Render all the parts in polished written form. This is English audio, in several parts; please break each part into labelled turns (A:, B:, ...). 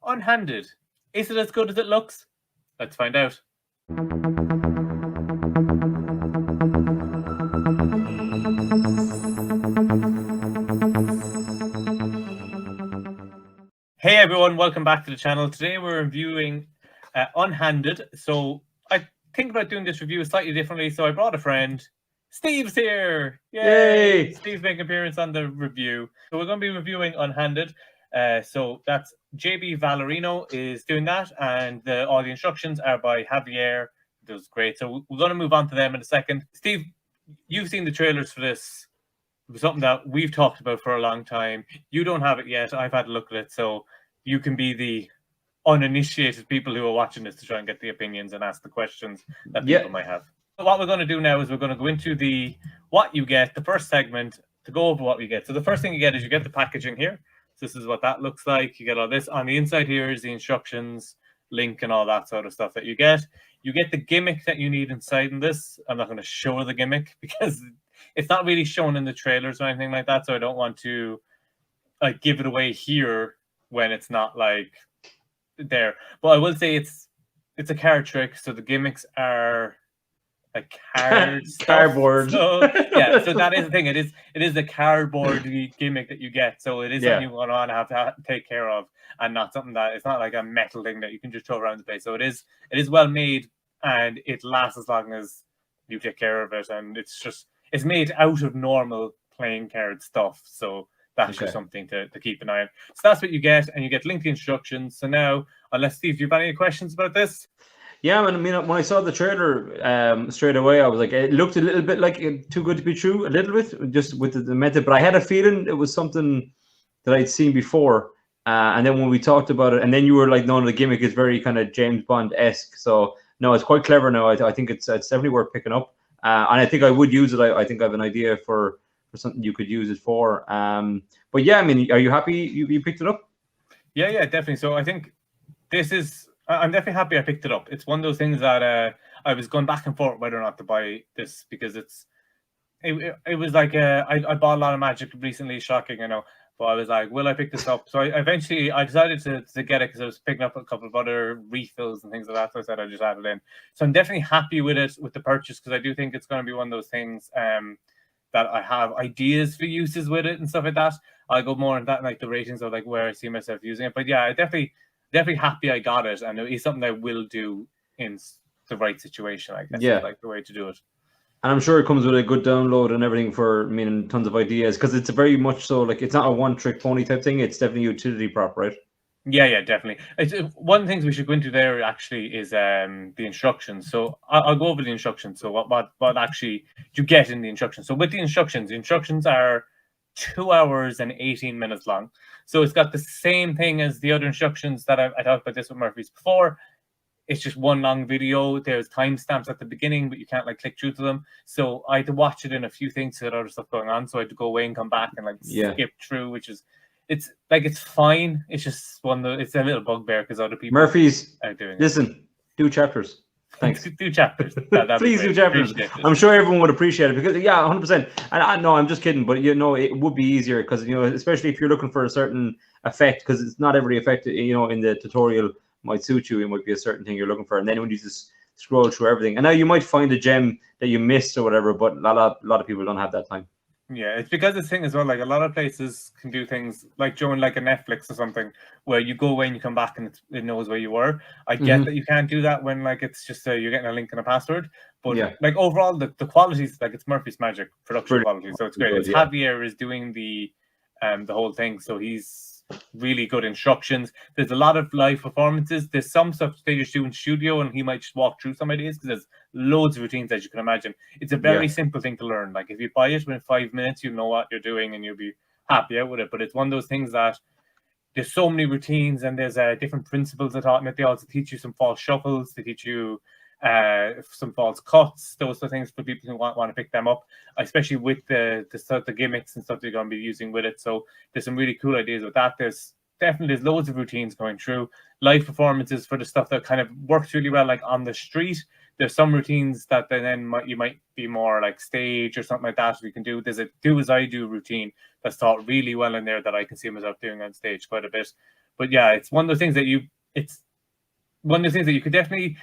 A: Unhanded. Is it as good as it looks? Let's find out. Hey everyone, welcome back to the channel. Today we're reviewing Unhanded. So I think about doing this review slightly differently. So I brought a friend. Steve's here. Yay! Steve's making an appearance on the review. So we're going to be reviewing Unhanded. So that's JP Vallarino is doing that, and all the instructions are by Javier. It was great. So we're going to move on to them in a second. Steve, you've seen the trailers for this. It was something that we've talked about for a long time. You don't have it yet. I've had a look at it, so you can be the uninitiated people who are watching this to try and get the opinions and ask the questions that people might have. So what we're going to do now is we're going to go into the what you get, the first segment, to go over what we get. So the first thing you get is you get the packaging here. So this is what that looks like. You get all this. On the inside here is the instructions, link, and all that sort of stuff that you get. You get the gimmick that you need inside in this. I'm not going to show the gimmick because it's not really shown in the trailers or anything like that, so I don't want to give it away here when it's not like there. But I will say it's a card trick, so the gimmicks are a cardboard. So yeah, so that is the thing. It is a cardboard gimmick that you get, so it is something you're going to have to take care of, and not something that it's not like a metal thing that you can just throw around the place. So it is well made, and it lasts as long as you take care of it, and it's made out of normal playing card stuff, so that's just something to keep an eye on. So that's what you get, and you get linked instructions. So now, unless Steve, do you have any questions about this?
B: Yeah, I mean, when I saw the trailer straight away, I was like, it looked a little bit like Too Good to Be True, a little bit, just with the method. But I had a feeling it was something that I'd seen before. And then when we talked about it, and then you were like, no, the gimmick is very kind of James Bond-esque. So no, it's quite clever now. I think it's definitely worth picking up. And I think I would use it. I think I have an idea for something you could use it for. But yeah, I mean, are you happy you picked it up?
A: Yeah, definitely. So I think this is. I'm definitely happy I picked it up. It's one of those things that I was going back and forth whether or not to buy this, because it was like I bought a lot of Magic recently. Shocking, I know. But I was like, will I pick this up? So I decided to get it because I was picking up a couple of other refills and things like that. So I said I just added in. So I'm definitely happy with it, with the purchase, because I do think it's going to be one of those things that I have ideas for uses with it and stuff like that. I'll go more into that, like the ratings of like where I see myself using it. But yeah, I definitely happy I got it, and it's something I will do in the right situation. I guess is like the way to do it.
B: And I'm sure it comes with a good download and everything for, I mean, tons of ideas, because it's a very much so, like, it's not a one-trick pony type thing. It's definitely utility prop, right?
A: Yeah, definitely. One of the things we should go into there actually is the instructions. So I'll go over the instructions. So what actually you get in the instructions. So with the instructions are 2 hours and 18 minutes long. So it's got the same thing as the other instructions that I talked about this with Murphy's before. It's just one long video. There's timestamps at the beginning, but you can't like click through to them. So I had to watch it in a few things to get other stuff going on. So I had to go away and come back and like skip through, which is it's fine. It's just it's a little bugbear because other people
B: Murphy's
A: are doing
B: listen, do chapters. Thanks.
A: Do chapters.
B: Please do chapters. I'm sure everyone would appreciate it, because 100%. And I know I'm just kidding, but it would be easier, because especially if you're looking for a certain effect, because it's not every effect in the tutorial might suit you. It might be a certain thing you're looking for, and then when you just scroll through everything, and now you might find a gem that you missed or whatever, but a lot of people don't have that time.
A: Yeah, it's because this thing as well, like a lot of places can do things like join like a Netflix or something, where you go away and you come back and it knows where you were. I get that you can't do that when like it's just you're getting a link and a password, but like overall the quality is like it's Murphy's Magic production quality, so it's great. It's Javier is doing the whole thing, so he's really good instructions. There's a lot of live performances. There's some stuff they just do in studio, and he might just walk through some ideas, because there's loads of routines, as you can imagine. It's a very simple thing to learn. Like if you buy it within 5 minutes, you know what you're doing and you'll be happy out with it. But it's one of those things that there's so many routines, and there's different principles that they also teach you some false shuffles. They teach you some false cuts. Those are things for people who want to pick them up, especially with the gimmicks and stuff they're going to be using with it. So there's some really cool ideas with that. There's loads of routines going through, live performances for the stuff that kind of works really well, like on the street. There's some routines that then you might be more like stage or something like that we can do. There's a do as I do routine that's taught really well in there that I can see myself doing on stage quite a bit. But yeah, it's one of those things that you could definitely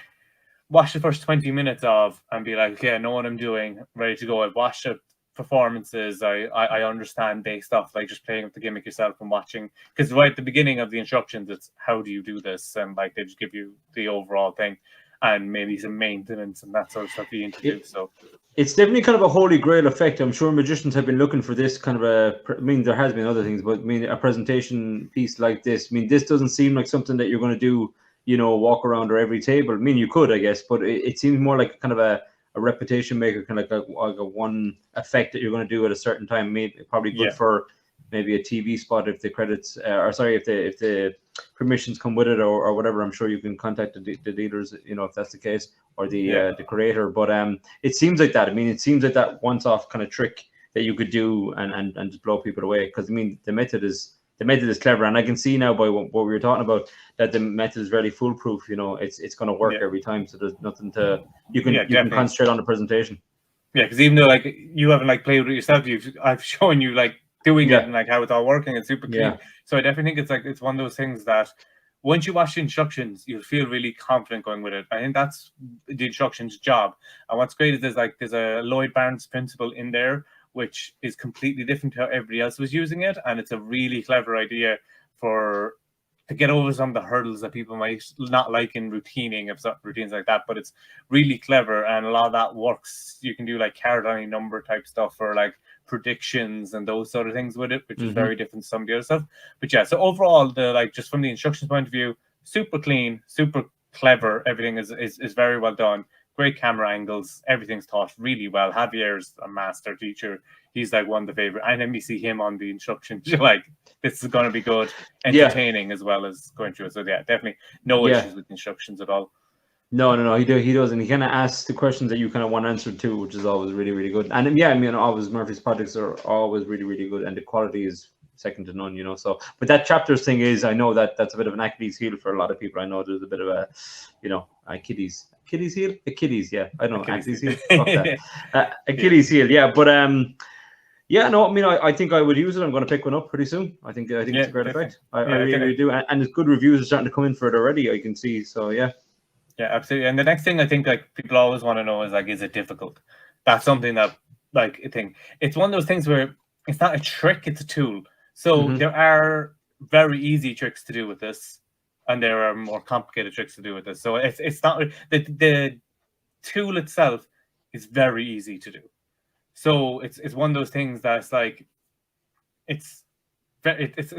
A: watch the first 20 minutes of and be like, okay, I know what I'm doing, ready to go. I've watched the performances. I understand based off like just playing with the gimmick yourself and watching, because right at the beginning of the instructions, it's how do you do this, and like they just give you the overall thing and maybe some maintenance and that sort of stuff you need to do. So
B: it's definitely kind of a holy grail effect. I'm sure magicians have been looking for this kind of I mean, there has been other things, but I mean, a presentation piece like this. I mean, this doesn't seem like something that you're going to do, walk around or every table. I mean, you could, I guess, but it seems more like kind of a reputation maker, kind of like a one effect that you're going to do at a certain time. Maybe probably good for maybe a TV spot if the credits, if the permissions come with it or whatever. I'm sure you can contact the dealers, if that's the case, or the creator. But it seems like that. I mean, it seems like that once-off kind of trick that you could do and just blow people away. Because I mean, the method is clever, and I can see now by what we were talking about that the method is very foolproof. It's going to work every time. So there's nothing you can concentrate on the presentation.
A: Yeah, because even though like you haven't like played with it yourself, I've shown you like doing it and like how it's all working. It's super clean. So I definitely think it's one of those things that once you watch the instructions, you'll feel really confident going with it. I think that's the instructions job. And what's great is there's a Lloyd Barnes principle in there, which is completely different to how everybody else was using it. And it's a really clever idea to get over some of the hurdles that people might not like in routines like that. But it's really clever, and a lot of that works. You can do like card any number type stuff, or like predictions and those sort of things with it, which is very different to some of the other stuff. But yeah, so overall, just from the instructions point of view, super clean, super clever. Everything is very well done. Great camera angles. Everything's taught really well. Javier's a master teacher. He's like one of the favorite. And then we see him on the instructions. You're like, this is going to be good, entertaining as well as going through it. So yeah, definitely no issues with instructions at all.
B: No, he doesn't. He kind of asks the questions that you kind of want answered to, which is always really, really good. And yeah, I mean, always Murphy's projects are always really, really good, and the quality is second to none. So, but that chapters thing is, I know that's a bit of an Achilles heel for a lot of people. I know there's a bit of a, Achilles heel, Achilles, yeah, I don't know, Achilles heel, fuck that, Achilles heel, yeah, but yeah, no, I mean, I think I would use it. I'm going to pick one up pretty soon. I think it's a great effect. I really do, and there's good reviews are starting to come in for it already. I can see, so yeah.
A: Yeah, absolutely. And the next thing I think like people always want to know is like, is it difficult? That's something that like I think it's one of those things where it's not a trick, it's a tool. So there are very easy tricks to do with this, and there are more complicated tricks to do with this. So it's not the tool itself is very easy to do. So it's one of those things that's like it's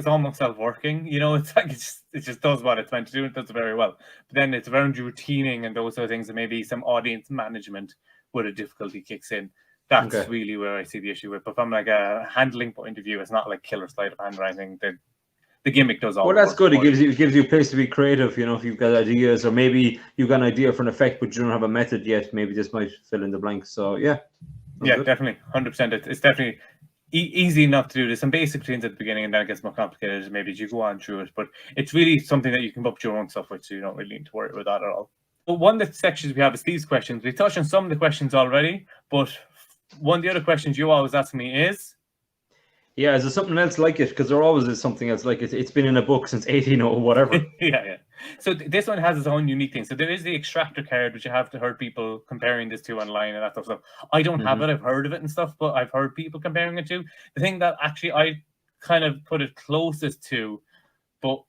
A: almost self-working, it's like it just does what it's meant to do. It does it very well. But then it's around routing and those sort of things, and maybe some audience management where the difficulty kicks in. That's really where I see the issue with. But from like a handling point of view, it's not like killer sleight of hand or anything. The gimmick does all.
B: Well, that's good. It gives you a place to be creative. If you've got ideas, or maybe you've got an idea for an effect, but you don't have a method yet. Maybe this might fill in the blanks. So yeah.
A: Yeah, definitely, 100%. It's definitely easy enough to do. There's some basic routines at the beginning, and then it gets more complicated maybe as you go on through it. But it's really something that you can put your own stuff with, so you don't really need to worry about that at all. But one of the sections we have is Steve's questions. We touched on some of the questions already, but one of the other questions you always ask me is,
B: yeah, is there something else like it? Because there always is something else like it. It's been in a book since 1800 whatever.
A: yeah. So this one has its own unique thing. So there is the extractor card, which you have to heard people comparing this to online and that sort of stuff. I don't have it. I've heard of it and stuff, but I've heard people comparing it to. The thing that actually I kind of put it closest to, but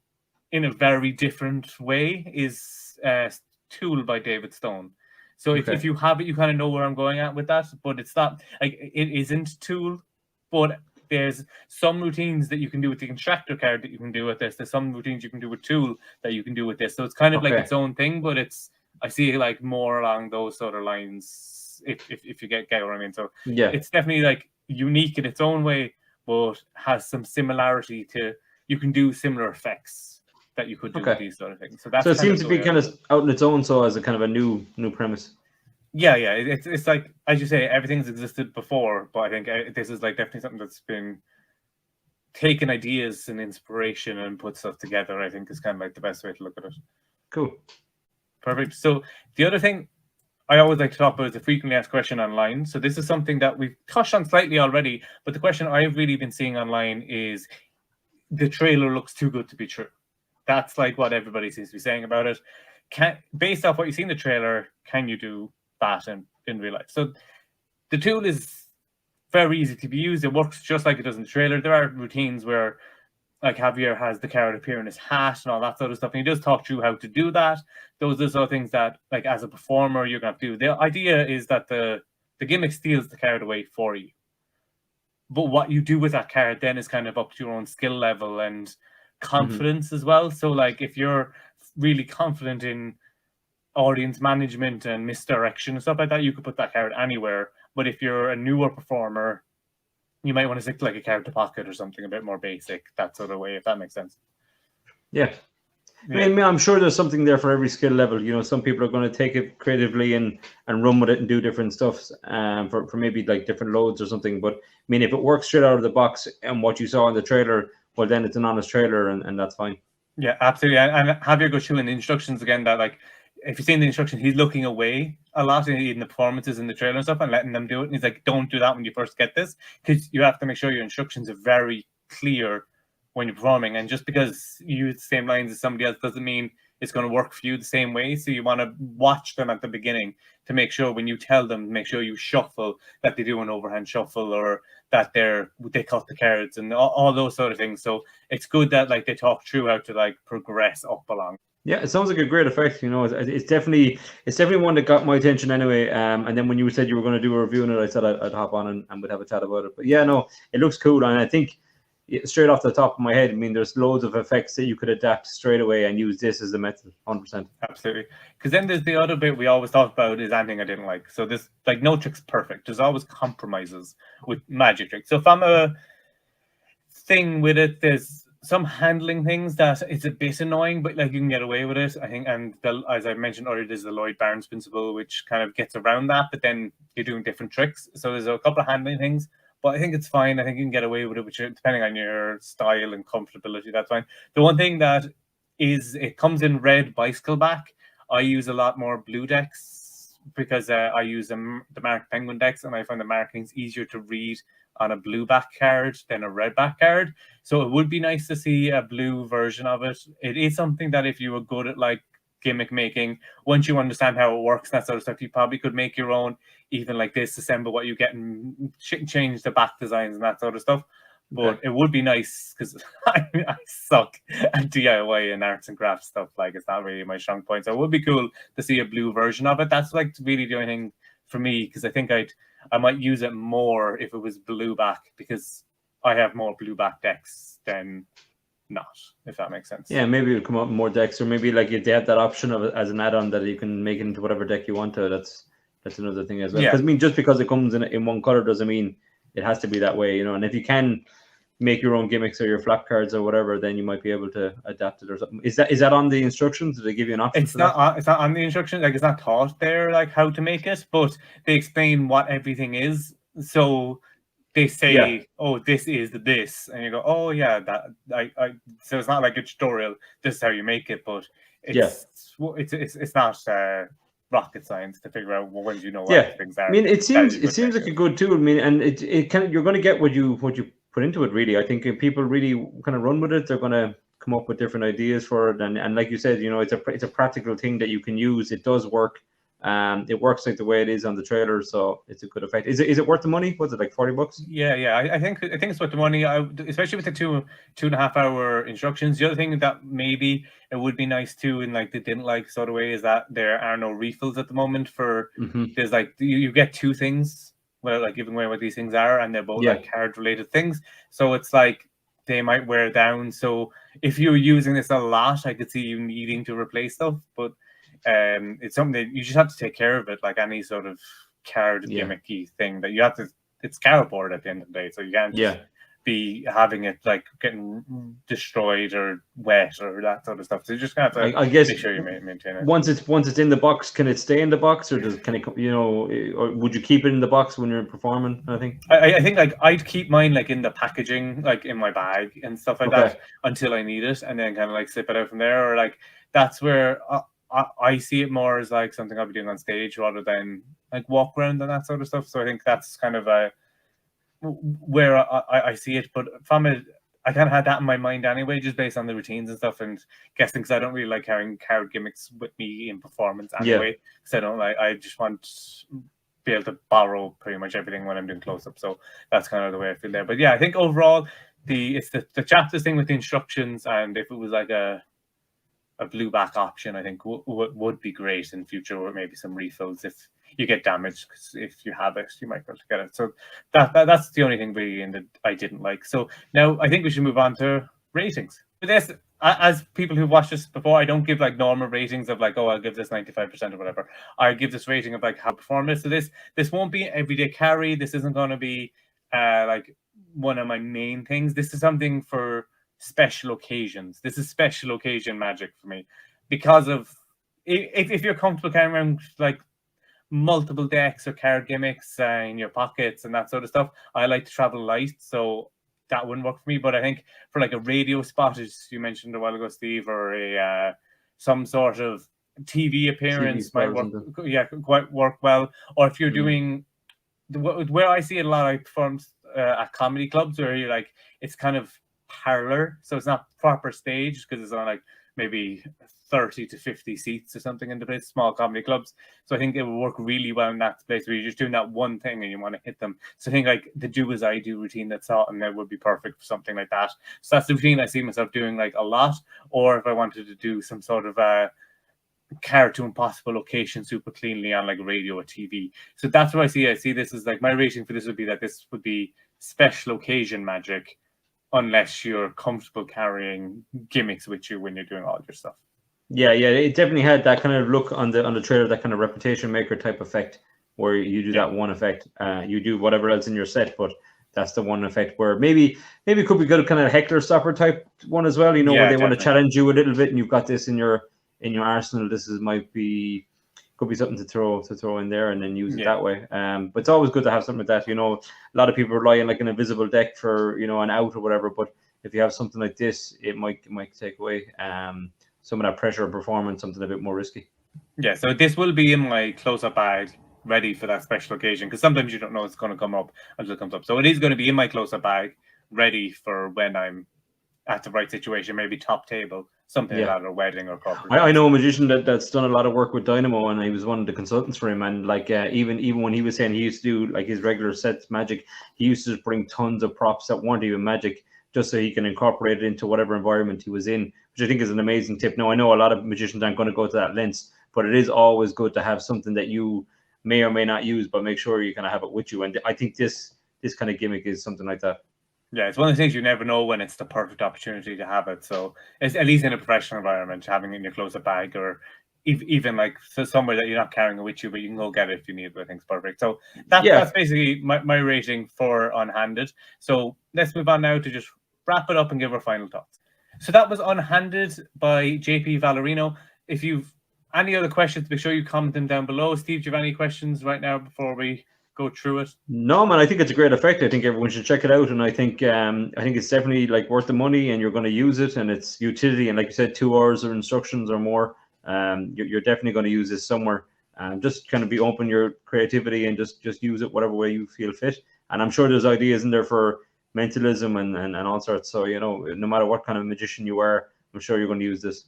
A: in a very different way, is Tool by David Stone. So if you have it, you kind of know where I'm going at with that. But it's not like it isn't Tool, but there's some routines that you can do with the extractor card that you can do with this. There's some routines you can do with Tool that you can do with this. So it's kind of like its own thing, but I see like more along those sort of lines if you get what I mean. So yeah, it's definitely like unique in its own way, but has some similarity to, you can do similar effects that you could do with these sort of things. So
B: it seems to be kind of out on its own, so as a kind of a new premise.
A: Yeah, it's like, as you say, everything's existed before, but I think this is like definitely something that's been taken ideas and inspiration and put stuff together. I think is kind of like the best way to look at it.
B: Cool,
A: perfect. So the other thing I always like to talk about is the frequently asked question online. So this is something that we've touched on slightly already, but the question I've really been seeing online is, the trailer looks too good to be true. that's like what everybody seems to be saying about it. Based off what you see in the trailer, can you do that in real life? So the tool is very easy to be used. It works just like it does in the trailer. There are routines where, like, Javier has the card appear in his hat and all that sort of stuff, and he does talk through how to do that. Those are sort of things that, like, as a performer, you're going to have to do. The idea is that the gimmick steals the card away for you. But what you do with that card then is kind of up to your own skill level and confidence as well. So, like, if you're really confident in audience management and misdirection and stuff like that, you could put that card anywhere. But if you're a newer performer, you might want to stick to like a card to pocket or something a bit more basic, that sort of way, if that makes sense.
B: Yeah. I mean, I'm sure there's something there for every skill level. You know, some people are going to take it creatively and run with it and do different stuff for maybe like different loads or something. But I mean, if it works straight out of the box and what you saw in the trailer, well, then it's an honest trailer and that's fine.
A: Yeah, absolutely. And Javier goes through in the instructions again that, like, if you've seen the instructions, he's looking away a lot in the performances in the trailer and stuff and letting them do it. And he's like, don't do that when you first get this, because you have to make sure your instructions are very clear when you're performing. And just because you use the same lines as somebody else doesn't mean it's going to work for you the same way. So you want to watch them at the beginning to make sure when you tell them, make sure you shuffle, that they do an overhand shuffle, or that they cut the cards and all those sort of things. So it's good that, like, they talk through how to, like, progress up along.
B: Yeah, it sounds like a great effect. You know, it's definitely one that got my attention anyway. And then when you said you were going to do a review on it, I said I'd hop on and we'd have a chat about it. But yeah, no, it looks cool, and I think straight off the top of my head, I mean, there's loads of effects that you could adapt straight away and use this as the method, 100%.
A: Absolutely. Because then there's the other bit we always talk about is anything I didn't like. So this, like, no trick's perfect. There's always compromises with magic tricks. So if I'm a thing with it, there's some handling things that it's a bit annoying, but, like, you can get away with it, I think. And as I mentioned earlier, there's the Lloyd Barnes principle, which kind of gets around that, but then you're doing different tricks. So there's a couple of handling things, but I think it's fine. I think you can get away with it, which, depending on your style and comfortability, that's fine. The one thing that is, it comes in red bicycle back. I use a lot more blue decks because I use the marked penguin decks, and I find the markings easier to read on a blue back card than a red back card. So it would be nice to see a blue version of it. It is something that if you were good at, like, gimmick making, once you understand how it works and that sort of stuff, you probably could make your own, even like disassemble what you get and change the back designs and that sort of stuff. But it would be nice, because I suck at DIY and arts and crafts stuff. Like, it's not really my strong point. So it would be cool to see a blue version of it. That's, like, really the only thing for me, because I think I might use it more if it was blue back, because I have more blue back decks than not, if that makes sense.
B: Yeah, maybe it'll come up with more decks, or maybe, like, they have that option of it as an add-on that you can make it into whatever deck you want to. That's another thing as well. Because I mean, just because it comes in one color doesn't mean it has to be that way, you know. And if you can make your own gimmicks or your flap cards or whatever, then you might be able to adapt it or something. Is that on the instructions? Did they give you an option?
A: It's not on the instructions. Like, it's not taught there, like, how to make it, but they explain what everything is. So they say, oh, this is this, and you go, oh yeah, that so it's not like a tutorial, this is how you make it, but it's not rocket science to figure out when you know what things are.
B: I mean, it seems like a good tool. I mean, and it can, you're going to get what you put into it, really. I think if people really kind of run with it, they're going to come up with different ideas for it. And like you said, you know, it's a practical thing that you can use. It does work. It works like the way it is on the trailer, so it's a good effect. Is it worth the money? Was it like $40?
A: Yeah. I think it's worth the money. Especially with the 2.5 hour instructions. The other thing that maybe it would be nice too, in, like, the didn't like sort of way, is that there are no refills at the moment for. There's, like, you get two things, well, like, giving away what these things are, and they're both like card related things. So it's like they might wear down. So if you're using this a lot, I could see you needing to replace stuff, but. It's something that you just have to take care of it, like any sort of card gimmicky thing that you have to. It's cardboard at the end of the day, so you can't just be having it, like, getting destroyed or wet or that sort of stuff. So you just have to make sure you maintain it.
B: Once it's in the can it stay in the box, or can it, you know, or would you keep it in the box when you're performing? I think
A: like I'd keep mine, like, in the packaging, like in my bag and stuff like that, until I need it, and then kind of, like, slip it out from there. Or, like, that's where I see it more as, like, something I'll be doing on stage rather than, like, walk around and that sort of stuff. So I think that's kind of where I see it. But from I kind of had that in my mind anyway, just based on the routines and stuff, and guessing because I don't really like carrying card gimmicks with me in performance anyway. Because I don't like, I just want to be able to borrow pretty much everything when I'm doing close up. So that's kind of the way I feel there. But yeah, I think overall it's the chapters thing with the instructions, and if it was like a blue back option, I think would be great in future, or maybe some refills if you get damaged, because if you have it, you might be able to get it. So that's the only thing really that I didn't like. So now I think we should move on to ratings. For this, as people who've watched this before, I don't give like normal ratings of like, oh, I'll give this 95% or whatever. I give this rating of like how performed it is. So this won't be everyday carry. This isn't going to be like one of my main things. This is something for special occasions. This is special occasion magic for me, because of if you're comfortable carrying around like multiple decks or card gimmicks in your pockets and that sort of stuff, I like to travel light, so that wouldn't work for me. But I think for like a radio spot, as you mentioned a while ago, Steve, or a some sort of TV appearance might work. Yeah, quite work well. Or if you're doing where I see it a lot, I performs at comedy clubs where you're like, it's kind of parlor, so it's not proper stage because it's on like maybe 30 to 50 seats or something in the place, small comedy clubs. So I think it will work really well in that place where you're just doing that one thing and you want to hit them. So I think like the do as I do routine that's out, and that would be perfect for something like that. So that's the routine I see myself doing like a lot. Or if I wanted to do some sort of card to impossible location super cleanly on like radio or TV. So that's what I see. I see this as like, my rating for this would be that this would be special occasion magic, unless you're comfortable carrying gimmicks with you when you're doing all your stuff.
B: Yeah, it definitely had that kind of look on the trailer, that kind of reputation maker type effect, where you do that one effect, you do whatever else in your set, but that's the one effect where maybe it could be good, kind of heckler stopper type one as well, where they want to challenge you a little bit, and you've got this in your arsenal. This could be something to throw in there and then use it that way. But it's always good to have something like that. A lot of people rely on like an invisible deck for an out or whatever, but if you have something like this, it might take away some of that pressure of performance, something a bit more risky.
A: Yeah, so this will be in my close-up bag, ready for that special occasion, because sometimes you don't know it's going to come up until it comes up. So it is going to be in my close-up bag, ready for when I'm at the right situation, maybe top table, something like that, or wedding or corporate.
B: I know a magician that's done a lot of work with Dynamo, and he was one of the consultants for him. And like even when he was saying he used to do like his regular sets magic, he used to just bring tons of props that weren't even magic, just so he can incorporate it into whatever environment he was in, which I think is an amazing tip. Now, I know a lot of magicians aren't going to go to that length, but it is always good to have something that you may or may not use, but make sure you kind of have it with you. And I think this kind of gimmick is something like that.
A: Yeah, it's one of the things you never know when it's the perfect opportunity to have it. So it's, at least in a professional environment, having it in your close-up bag, or even like somewhere that you're not carrying it with you, but you can go get it if you need it. I think it's perfect. So that's basically my rating for Unhanded. So let's move on now to just wrap it up and give our final thoughts. So that was Unhanded by JP Vallarino. If you've any other questions, make sure you comment them down below. Steve, do you have any questions right now before we go through it?
B: No, man, I think it's a great effect. I think everyone should check it out, and I think it's definitely like worth the money, and you're going to use it, and it's utility. And like you said, 2 hours of instructions or more. You're definitely going to use this somewhere. Just kind of be open your creativity and just use it whatever way you feel fit. And I'm sure there's ideas in there for mentalism and all sorts. So no matter what kind of magician you are, I'm sure you're going to use this.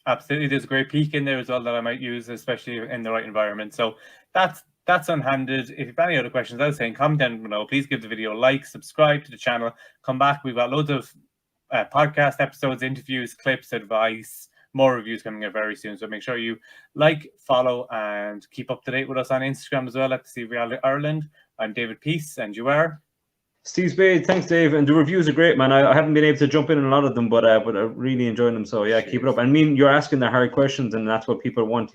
A: Absolutely, there's a great peak in there as well that I might use, especially in the right environment. So that's Unhanded. If you have any other questions, as I was saying, comment down below. Please give the video a like, subscribe to the channel, come back. We've got loads of podcast episodes, interviews, clips, advice, more reviews coming up very soon. So make sure you like, follow, and keep up to date with us on Instagram as well at Steve Ireland. I'm David Peace, and you are
B: Steve Spade. Thanks, Dave. And the reviews are great, man. I haven't been able to jump in a lot of them, but I really enjoyed them. So yeah, keep it up. I mean, you're asking the hard questions, and that's what people want.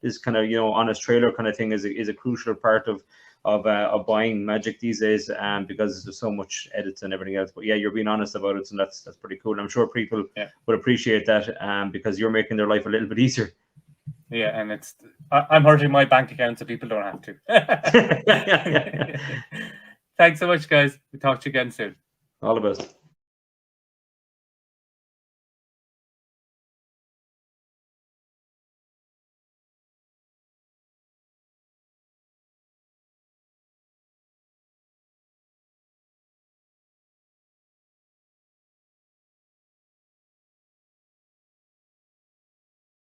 B: This kind of honest trailer kind of thing is a crucial part of buying magic these days, because there's so much edits and everything else. But yeah, you're being honest about it, and that's pretty cool. I'm sure people would appreciate that, because you're making their life a little bit easier.
A: Yeah, and I'm hurting my bank account so people don't have to. Thanks so much, guys. We'll talk to you again soon.
B: All the best.